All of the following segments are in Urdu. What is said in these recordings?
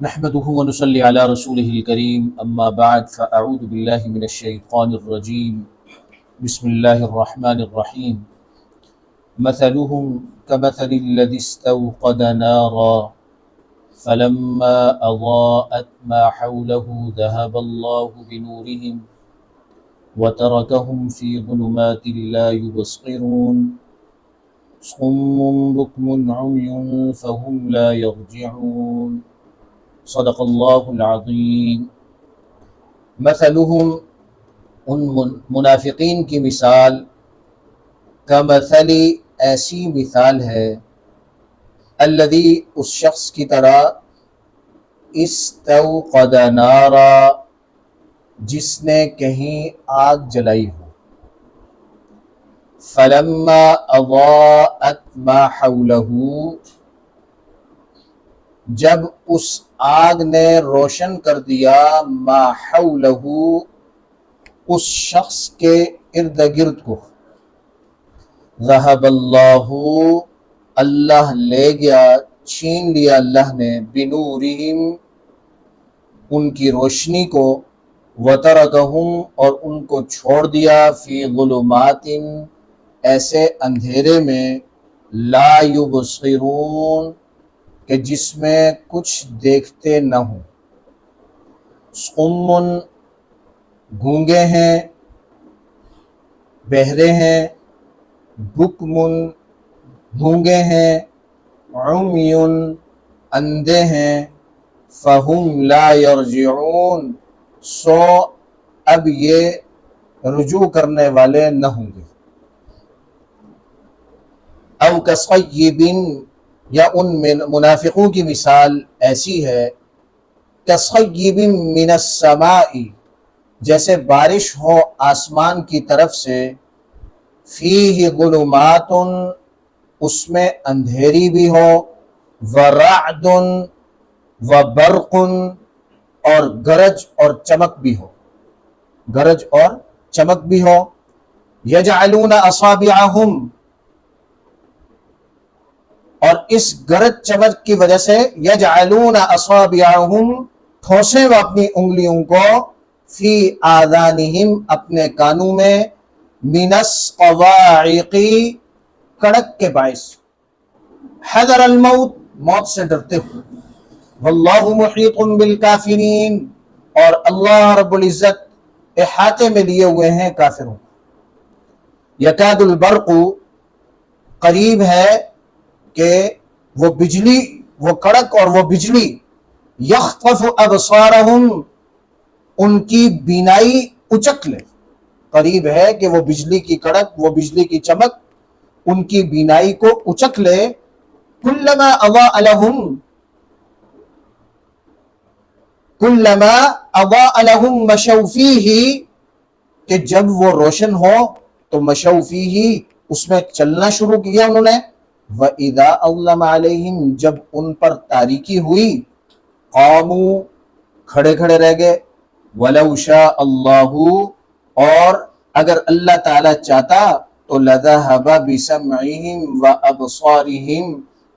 نحمده ونصلي على رسوله الكريم اما بعد فاعوذ بالله من الشيطان الرجيم بسم الله الرحمن الرحيم مثلهم كمثل الذي استوقد نارا فلما اضاءت ما حوله ذهب الله بنورهم وتركهم في ظلمات لا يبصرون صم بكم عمي فهم لا يرجعون صدق اللہ العظیم۔ مثلہم، ان منافقین کی مثال، کمثل، ایسی مثال ہے، الذی، اس شخص کی طرح، استوقد نارا، جس نے کہیں آگ جلائی ہو، فلما اضاءت ما حولہ، جب اس آگ نے روشن کر دیا ما حولہ، اس شخص کے ارد گرد کو، ذہب اللہ، اللہ لے گیا، چھین لیا اللہ نے، بنورہم، ان کی روشنی کو، وترکہم، اور ان کو چھوڑ دیا، فی ظلمات، ایسے اندھیرے میں، لا یبصرون، کہ جس میں کچھ دیکھتے نہ ہوں، صم، گونگے ہیں، بہرے ہیں، بکم، گونگے ہیں، عمی، اندھے ہیں، فہم لا یرجعون، سو اب یہ رجوع کرنے والے نہ ہوں گے، او کصیب، یا ان منافقوں کی مثال ایسی ہے، کصیب من السماء، جیسے بارش ہو آسمان کی طرف سے، فیہ ظلمات، اس میں اندھیری بھی ہو، ورعد، وبرق، اور گرج اور چمک بھی ہو، گرج اور چمک بھی ہو، یجعلون اصابعہم، اور اس گرج چمک کی وجہ سے، یجعلون اصابعہم، ٹھوسیں وہ اپنی انگلیوں کو، فی آذانہم، اپنے کانوں میں، من الصواعق، کڑک کے باعث، حذر الموت، موت سے ڈرتے ہوئے، واللہ محیط بالکافرین، اور اللہ رب العزت احاطے میں لیے ہوئے ہیں کافروں۔ یکاد البرق، قریب ہے کہ وہ بجلی، وہ کڑک اور وہ بجلی، یخطف ابصارہم، ان کی بینائی اچک لے، قریب ہے کہ وہ بجلی کی کڑک، وہ بجلی کی چمک ان کی بینائی کو اچک لے، کلما اضاء لہم، کلما اضاء لہم مشوا فیہ، کہ جب وہ روشن ہو تو مشوا فیہ، اس میں چلنا شروع کیا انہوں نے، وَإِذَا أَظْلَمَ عَلَيْهِمْ، جب ان پر تاریکی ہوئی، قاموا، کھڑے کھڑے رہ گئے، وَلَوْ شَاءَ اللَّهُ، اور اگر اللہ تعالیٰ چاہتا تو لَذَهَبَ بِسَمْعِهِمْ وَأَبْصَارِهِمْ،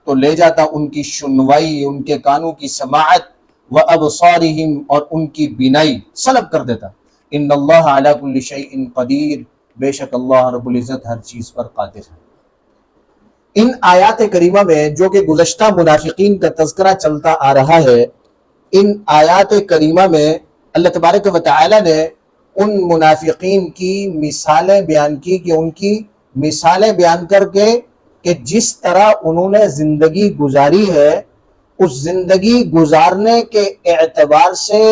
تو لے جاتا ان کی سنوائی، ان کے کانوں کی سماعت، وَأَبْصَارِهِمْ، اور ان کی بینائی سلب کر دیتا۔ ان اللہ علی کل شیء قدیر، بے شک اللہ رب العزت ہر چیز پر قادر ہے۔ ان آیات کریمہ میں جو کہ گزشتہ منافقین کا تذکرہ چلتا آ رہا ہے، ان آیات کریمہ میں اللہ تبارک و تعالی نے ان منافقین کی مثالیں بیان کی، کہ ان کی مثالیں بیان کر کے کہ جس طرح انہوں نے زندگی گزاری ہے، اس زندگی گزارنے کے اعتبار سے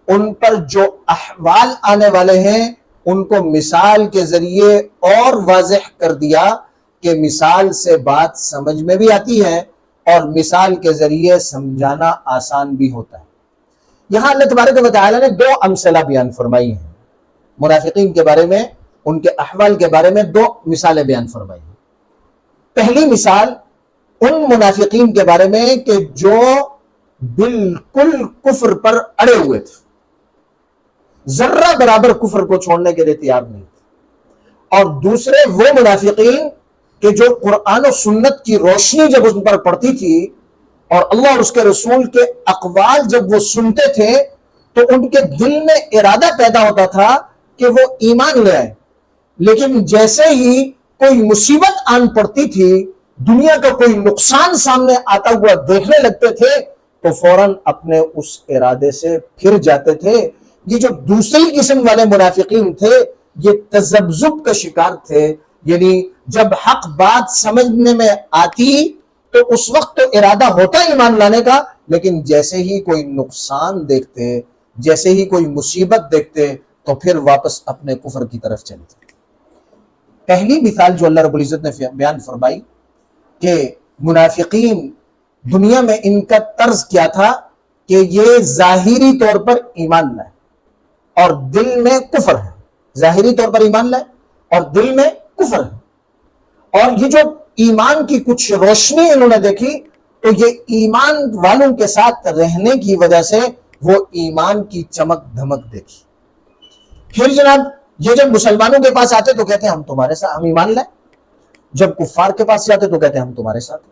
ان پر جو احوال آنے والے ہیں ان کو مثال کے ذریعے اور واضح کر دیا، کہ مثال سے بات سمجھ میں بھی آتی ہے اور مثال کے ذریعے سمجھانا آسان بھی ہوتا ہے۔ یہاں اللہ تبارک و تعالی نے دو امثلہ بیان فرمائی ہیں، منافقین کے بارے میں، ان کے احوال کے بارے میں دو مثالیں بیان فرمائی ہیں۔ پہلی مثال ان منافقین کے بارے میں کہ جو بالکل کفر پر اڑے ہوئے تھے، ذرہ برابر کفر کو چھوڑنے کے لیے تیار نہیں تھے، اور دوسرے وہ منافقین کہ جو قرآن و سنت کی روشنی جب ان پر پڑتی تھی اور اللہ اور اس کے رسول کے اقوال جب وہ سنتے تھے تو ان کے دل میں ارادہ پیدا ہوتا تھا کہ وہ ایمان لے آئے، لیکن جیسے ہی کوئی مصیبت آن پڑتی تھی، دنیا کا کوئی نقصان سامنے آتا ہوا دیکھنے لگتے تھے تو فوراً اپنے اس ارادے سے پھر جاتے تھے۔ یہ جو دوسری قسم والے منافقین تھے یہ تذبذب کا شکار تھے، یعنی جب حق بات سمجھنے میں آتی تو اس وقت تو ارادہ ہوتا ایمان لانے کا، لیکن جیسے ہی کوئی نقصان دیکھتے، جیسے ہی کوئی مصیبت دیکھتے تو پھر واپس اپنے کفر کی طرف چلے جاتے۔ پہلی مثال جو اللہ رب العزت نے بیان فرمائی کہ منافقین دنیا میں ان کا طرز کیا تھا کہ یہ ظاہری طور پر ایمان لائے اور دل میں کفر ہے، ظاہری طور پر ایمان لائے اور دل میں کفر ہے، اور یہ جو ایمان کی کچھ روشنی انہوں نے دیکھی تو یہ ایمان والوں کے ساتھ رہنے کی وجہ سے وہ ایمان کی چمک دھمک دیکھی۔ پھر جناب یہ جب مسلمانوں کے پاس آتے تو کہتے ہیں ہم تمہارے ساتھ، ہم ایمان لائے، جب کفار کے پاس جاتے تو کہتے ہیں ہم تمہارے ساتھ،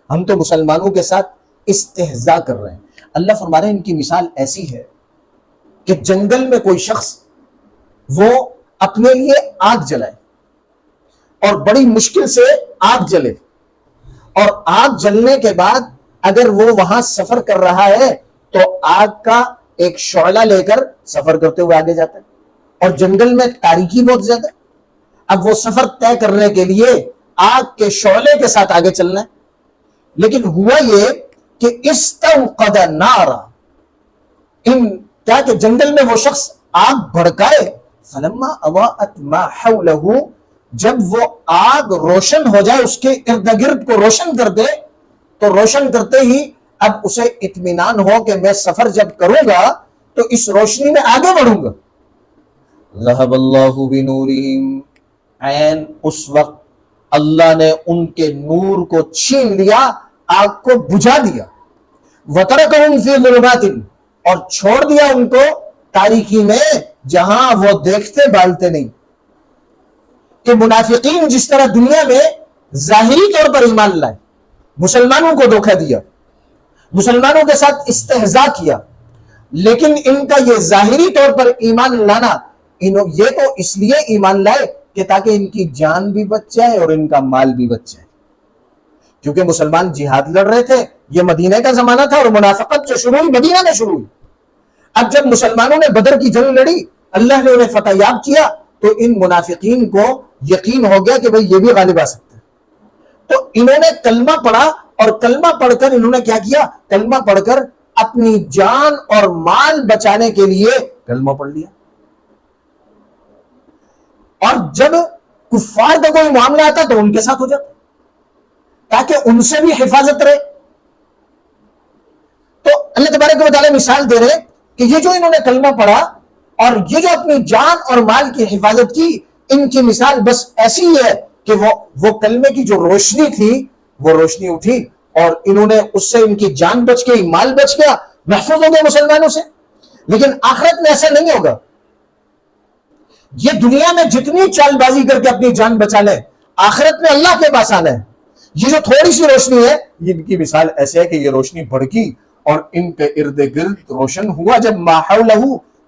ہم تو مسلمانوں کے ساتھ استہزاء کر رہے ہیں۔ اللہ فرما رہے ہیں ان کی مثال ایسی ہے کہ جنگل میں کوئی شخص وہ اپنے لیے آگ جلائے اور بڑی مشکل سے آگ جلے، اور آگ جلنے کے بعد اگر وہ وہاں سفر کر رہا ہے تو آگ کا ایک شعلہ لے کر سفر کرتے ہوئے آگے جاتا ہے، اور جنگل میں تاریکی بہت زیادہ ہے، اب وہ سفر طے کرنے کے لیے آگ کے شعلے کے ساتھ آگے چلنا ہے، لیکن ہوا یہ کہ استوقد نارا، کیا کہ جنگل میں وہ شخص آگ بھڑکائے، فلما اضاءت ما حوله، جب وہ آگ روشن ہو جائے، اس کے ارد گرد کو روشن کر دے، تو روشن کرتے ہی اب اسے اطمینان ہو کہ میں سفر جب کروں گا تو اس روشنی میں آگے بڑھوں گا۔ ذهب اللہ بنورہم، عین اس وقت اللہ نے ان کے نور کو چھین لیا، آگ کو بجھا دیا، وترکہم فی ظلمات، اور چھوڑ دیا ان کو تاریکی میں جہاں وہ دیکھتے بالتے نہیں۔ کہ منافقین جس طرح دنیا میں ظاہری طور پر ایمان لائے، مسلمانوں کو دھوکہ دیا، مسلمانوں کے ساتھ استہزاء کیا، لیکن ان کا یہ ظاہری طور پر ایمان لانا، یہ تو اس لیے ایمان لائے کہ تاکہ ان کی جان بھی بچ جائے اور ان کا مال بھی بچ جائے، کیونکہ مسلمان جہاد لڑ رہے تھے، یہ مدینہ کا زمانہ تھا، اور منافقت جو شروع ہوئی مدینہ میں شروع ہوئی۔ اب جب مسلمانوں نے بدر کی جنگ لڑی، اللہ نے انہیں فتح یاب کیا، تو ان منافقین کو یقین ہو گیا کہ بھئی یہ بھی غالب آ سکتے ہیں، تو انہوں نے کلمہ پڑھا، اور کلمہ پڑھ کر انہوں نے کیا کیا؟ کلمہ پڑھ کر اپنی جان اور مال بچانے کے لیے کلمہ پڑھ لیا، اور جب کفار کا کوئی معاملہ آتا تو ان کے ساتھ ہو جاتا تاکہ ان سے بھی حفاظت رہے۔ تو اللہ تبارک و تعالیٰ مثال دے رہے کہ یہ جو انہوں نے کلمہ پڑھا اور یہ جو اپنی جان اور مال کی حفاظت کی، ان کی مثال بس ایسی ہے کہ وہ کلمے کی جو روشنی تھی وہ روشنی اٹھی، اور انہوں نے اس سے ان کی جان بچ گئی، مال بچ گیا، محفوظ ہو گئے مسلمانوں سے۔ لیکن آخرت میں ایسا نہیں ہوگا، یہ دنیا میں جتنی چال بازی کر کے اپنی جان بچا لیں، آخرت میں اللہ کے پاس آنا ہے۔ یہ جو تھوڑی سی روشنی ہے، ان کی مثال ایسے ہے کہ یہ روشنی بڑھکی اور ان کے ارد گرد روشن ہوا، جب ما حولہ،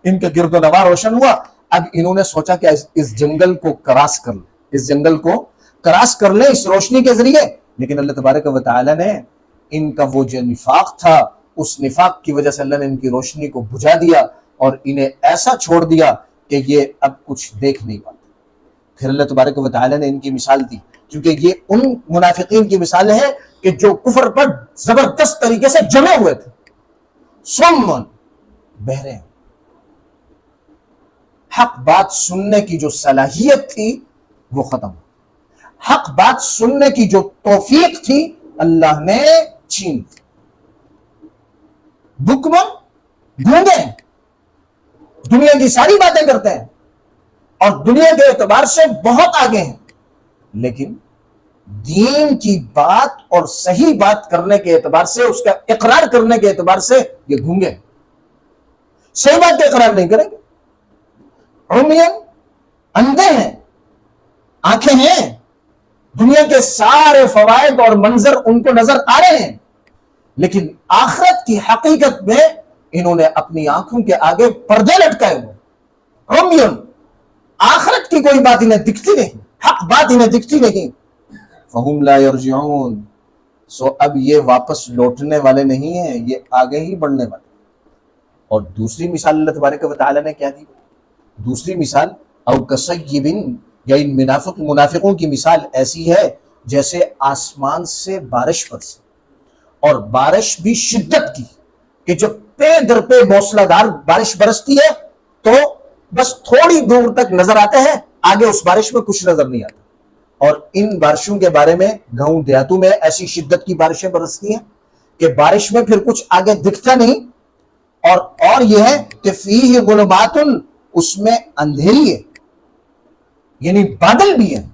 ان کے گرد و نواح روشن ہوا، اب انہوں نے سوچا کہ اس جنگل کو کراس کر لیں، اس جنگل کو کراس کر لیں اس روشنی کے ذریعے، لیکن اللہ تبارک و تعالی نے ان کا وہ جو نفاق تھا، اس نفاق کی وجہ سے اللہ نے ان کی روشنی کو بجھا دیا اور انہیں ایسا چھوڑ دیا کہ یہ اب کچھ دیکھ نہیں پاتے۔ پھر اللہ تبارک و تعالی نے ان کی مثال دی، کیونکہ یہ ان منافقین کی مثال ہے کہ جو کفر پر زبردست طریقے سے جمے ہوئے تھے، سمن، بہرے، حق بات سننے کی جو صلاحیت تھی وہ ختم، حق بات سننے کی جو توفیق تھی اللہ نے چھین دی۔ بکمن، گونگے، دنیا کی ساری باتیں کرتے ہیں اور دنیا کے اعتبار سے بہت آگے ہیں، لیکن دین کی بات اور صحیح بات کرنے کے اعتبار سے، اس کا اقرار کرنے کے اعتبار سے یہ گونگے ہیں، صحیح بات کا اقرار نہیں کریں گے۔ عمیان، اندھے ہیں، آنکھیں ہیں، دنیا کے سارے فوائد اور منظر ان کو نظر آ رہے ہیں، لیکن آخرت کی حقیقت میں انہوں نے اپنی آنکھوں کے آگے پردے لٹکائے ہوئے، عمیٌ، آخرت کی کوئی بات انہیں دکھتی نہیں، حق بات انہیں دکھتی نہیں، فہم لا یرجعون، سو اب یہ واپس لوٹنے والے نہیں ہیں، یہ آگے ہی بڑھنے والے۔ اور دوسری مثال اللہ تبارک و تعالیٰ نے کیا دی؟ دوسری مثال او کصیب، یا ان منافقوں کی مثال ایسی ہے جیسے آسمان سے بارش برسی، اور بارش بھی شدت کی، کہ جو پے در پہ موسلا دھار بارش برستی ہے تو بس تھوڑی دور تک نظر آتے ہیں، آگے اس بارش میں کچھ نظر نہیں آتا۔ اور ان بارشوں کے بارے میں گاؤں دیہاتوں میں ایسی شدت کی بارشیں برستی ہیں کہ بارش میں پھر کچھ آگے دکھتا نہیں، اور یہ ہے کہ فیہ ظلمات، اس میں اندھیری ہے، یعنی بادل بھی ہیں،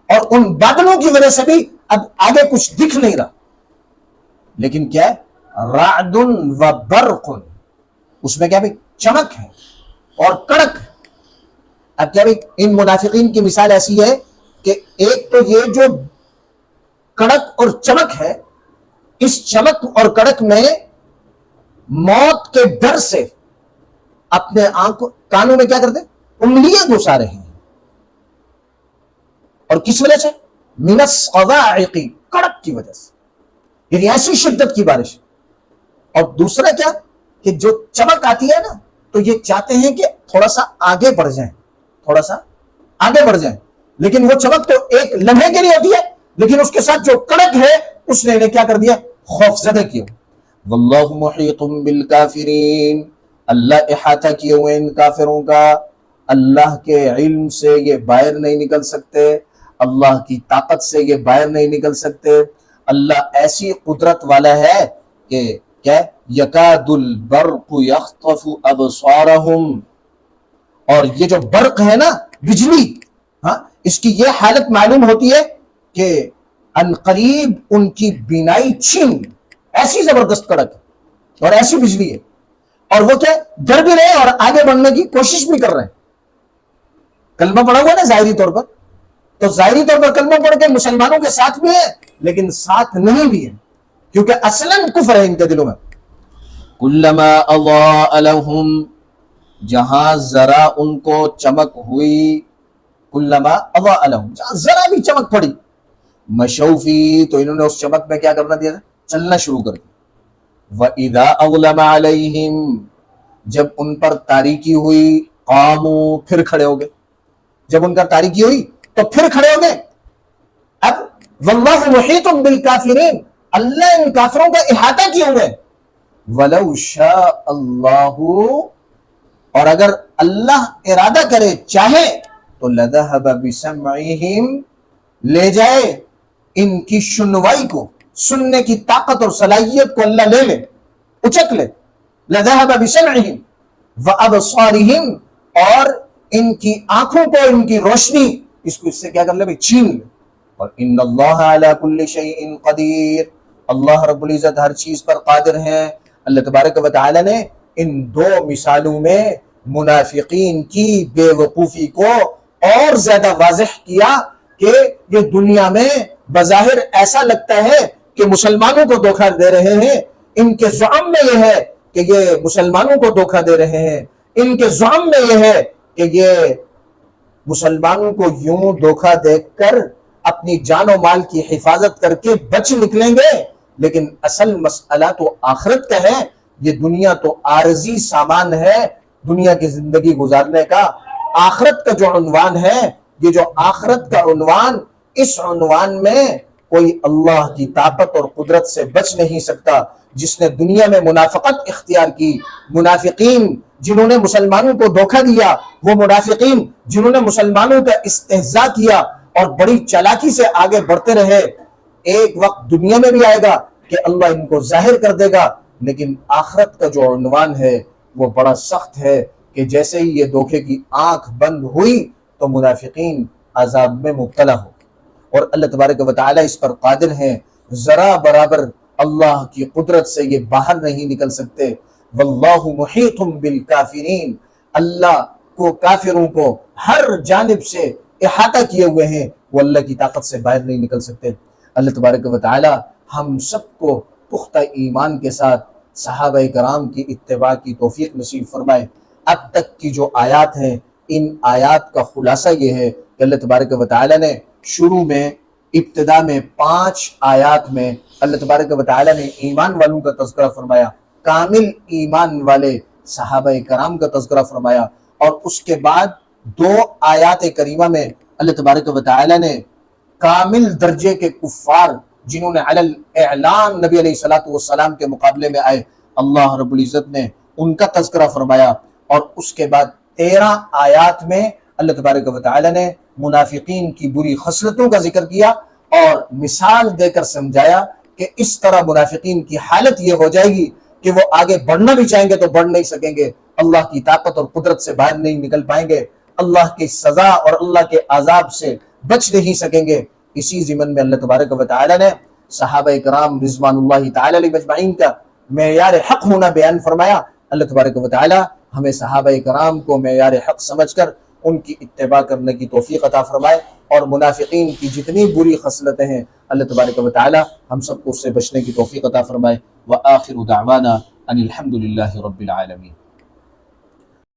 اور ان بادلوں کی وجہ سے بھی اب آگے کچھ دکھ نہیں رہا، لیکن کیا ہے؟ رعد و برق، اس میں کیا بھی چمک ہے اور کڑک ہے۔ اب کیا بھی ان منافقین کی مثال ایسی ہے کہ ایک تو یہ جو کڑک اور چمک ہے، اس چمک اور کڑک میں موت کے ڈر سے اپنے کانوں میں کیا کرتے؟ انگلیاں گھسا رہے ہیں، اور کس وجہ سے؟ من الصواعق، کڑک کی وجہ سے، یعنی ایسی شدت کی بارش۔ اور دوسرا کیا کہ جو چمک آتی ہے نا تو یہ چاہتے ہیں کہ تھوڑا سا آگے بڑھ جائیں، تھوڑا سا آگے بڑھ جائیں، لیکن وہ چمک تو ایک لمحے کے لیے ہوتی ہے، لیکن اس کے ساتھ جو کڑک ہے اس نے انہیں کیا کر دیا؟ خوف زدہ کیا۔ واللہ محیط بالکافرین، اللہ احاطہ کیے ہوئے ان کافروں کا، اللہ کے علم سے یہ باہر نہیں نکل سکتے، اللہ کی طاقت سے یہ باہر نہیں نکل سکتے۔ اللہ ایسی قدرت والا ہے کہ کیا یکاد البرق یخطف ابصارہم، اور یہ جو برق ہے نا، بجلی، ہاں، اس کی یہ حالت معلوم ہوتی ہے کہ عنقریب ان کی بینائی چھین، ایسی زبردست کڑک ہے اور ایسی بجلی ہے، اور وہ کیا ڈر بھی رہے اور آگے بڑھنے کی کوشش بھی کر رہے ہیں۔ کلمہ پڑھا ہوا نا ظاہری طور پر، تو ظاہری طور پر کلمہ پڑھ کے مسلمانوں کے ساتھ بھی ہے لیکن ساتھ نہیں بھی ہے، کیونکہ اصلاً کفر ہے ان کے دلوں میں۔ کلما اضاء لهم، جہاں ذرا ان کو چمک ہوئی، کلما اضاء لهم، جہاں ذرا بھی چمک پڑی، مشوا فیہ، تو انہوں نے اس چمک میں کیا کرنا دیا تھا؟ چلنا شروع کر دیا۔ وَإِذَا أَظْلَمَ عَلَيْهِمْ، جب ان پر تاریکی ہوئی، قاموا، پھر کھڑے ہو گئے، جب ان کا تاریکی ہوئی تو پھر کھڑے ہو گئے۔ اب واللہ محیط بالکافرین، اللہ ان کافروں کا احاطہ کیے ہوئے۔ وَلَوْ شَاءَ اللَّهُ، اور اگر اللہ ارادہ کرے، چاہے، تو لَذَهَبَ بِسَمْعِهِمْ، لے جائے ان کی سنوائی کو، سننے کی طاقت اور صلاحیت کو اللہ لے لے، اچک لے۔ لَذَهَبَ بِسَمْعِهِمْ وَأَبْصَارِهِمْ، اور ان کی آنکھوں کو، ان کی روشنی، اس کو اس سے کیا کر لے بھائی؟ چھین لے۔ اور ان اللہ علی کل شیء قدیر، اللہ رب العزت ہر چیز پر قادر ہیں۔ اللہ تبارک و تعالی نے ان دو مثالوں میں منافقین کی بے وقوفی کو اور زیادہ واضح کیا کہ یہ دنیا میں بظاہر ایسا لگتا ہے کہ مسلمانوں کو دھوکہ دے رہے ہیں، ان کے زعم میں یہ ہے کہ یہ مسلمانوں کو دھوکہ دے رہے ہیں، ان کے زعم میں یہ ہے کہ یہ مسلمانوں کو یوں دھوکہ دے کر اپنی جان و مال کی حفاظت کر کے بچ نکلیں گے، لیکن اصل مسئلہ تو آخرت کا ہے۔ یہ دنیا تو عارضی سامان ہے دنیا کی زندگی گزارنے کا، آخرت کا جو عنوان ہے، یہ جو آخرت کا عنوان، اس عنوان میں کوئی اللہ کی طاقت اور قدرت سے بچ نہیں سکتا۔ جس نے دنیا میں منافقت اختیار کی، منافقین جنہوں نے مسلمانوں کو دھوکہ دیا، وہ منافقین جنہوں نے مسلمانوں کا استہزاء کیا اور بڑی چالاکی سے آگے بڑھتے رہے، ایک وقت دنیا میں بھی آئے گا کہ اللہ ان کو ظاہر کر دے گا، لیکن آخرت کا جو عنوان ہے وہ بڑا سخت ہے کہ جیسے ہی یہ دھوکے کی آنکھ بند ہوئی تو منافقین عذاب میں مبتلا ہو، اور اللہ تبارک و تعالی اس پر قادر ہیں، ذرا برابر اللہ کی قدرت سے یہ باہر نہیں نکل سکتے۔ واللہ محیط بالکافرین، اللہ کو کافروں کو ہر جانب سے احاطہ کیے ہوئے ہیں، وہ اللہ کی طاقت سے باہر نہیں نکل سکتے۔ اللہ تبارک و تعالی ہم سب کو پختہ ایمان کے ساتھ صحابہ کرام کی اتباع کی توفیق نصیب فرمائے۔ اب تک کی جو آیات ہیں ان آیات کا خلاصہ یہ ہے کہ اللہ تبارک و تعالی نے شروع میں ابتدا میں 5 آیات میں اللہ تبارک و تعالی نے ایمان والوں کا تذکرہ فرمایا، کامل ایمان والے صحابہ کرام کا تذکرہ فرمایا، اور اس کے بعد 2 آیات کریمہ میں اللہ تبارک و تعالی نے کامل درجے کے کفار جنہوں نے علی الاعلان نبی علیہ السلام کے مقابلے میں آئے، اللہ رب العزت نے ان کا تذکرہ فرمایا، اور اس کے بعد 13 آیات میں اللہ تبارک و تعالی نے منافقین کی بری خصلتوں کا ذکر کیا اور مثال دے کر سمجھایا کہ اس طرح منافقین کی حالت یہ ہو جائے گی کہ وہ آگے بڑھنا بھی چاہیں گے تو بڑھ نہیں سکیں گے، اللہ کی طاقت اور قدرت سے باہر نہیں نکل پائیں گے، اللہ کی سزا اور اللہ کے عذاب سے بچ نہیں سکیں گے۔ اسی ضمن میں اللہ تبارک و تعالی نے صحابہ کرام رضوان اللہ تعالی علیہ مجمعین کا معیار حق ہونا بیان فرمایا۔ اللہ تبارک و تعالی ہمیں صحابہ کرام کو معیار حق سمجھ کر ان کی اتباع کرنے کی توفیق عطا فرمائے، اور منافقین کی جتنی بری خصلتیں ہیں اللہ تبارک و تعالی ہم سب کو اس سے بچنے کی توفیق عطا فرمائے۔ وآخر دعوانا ان الحمد للہ رب العالمین۔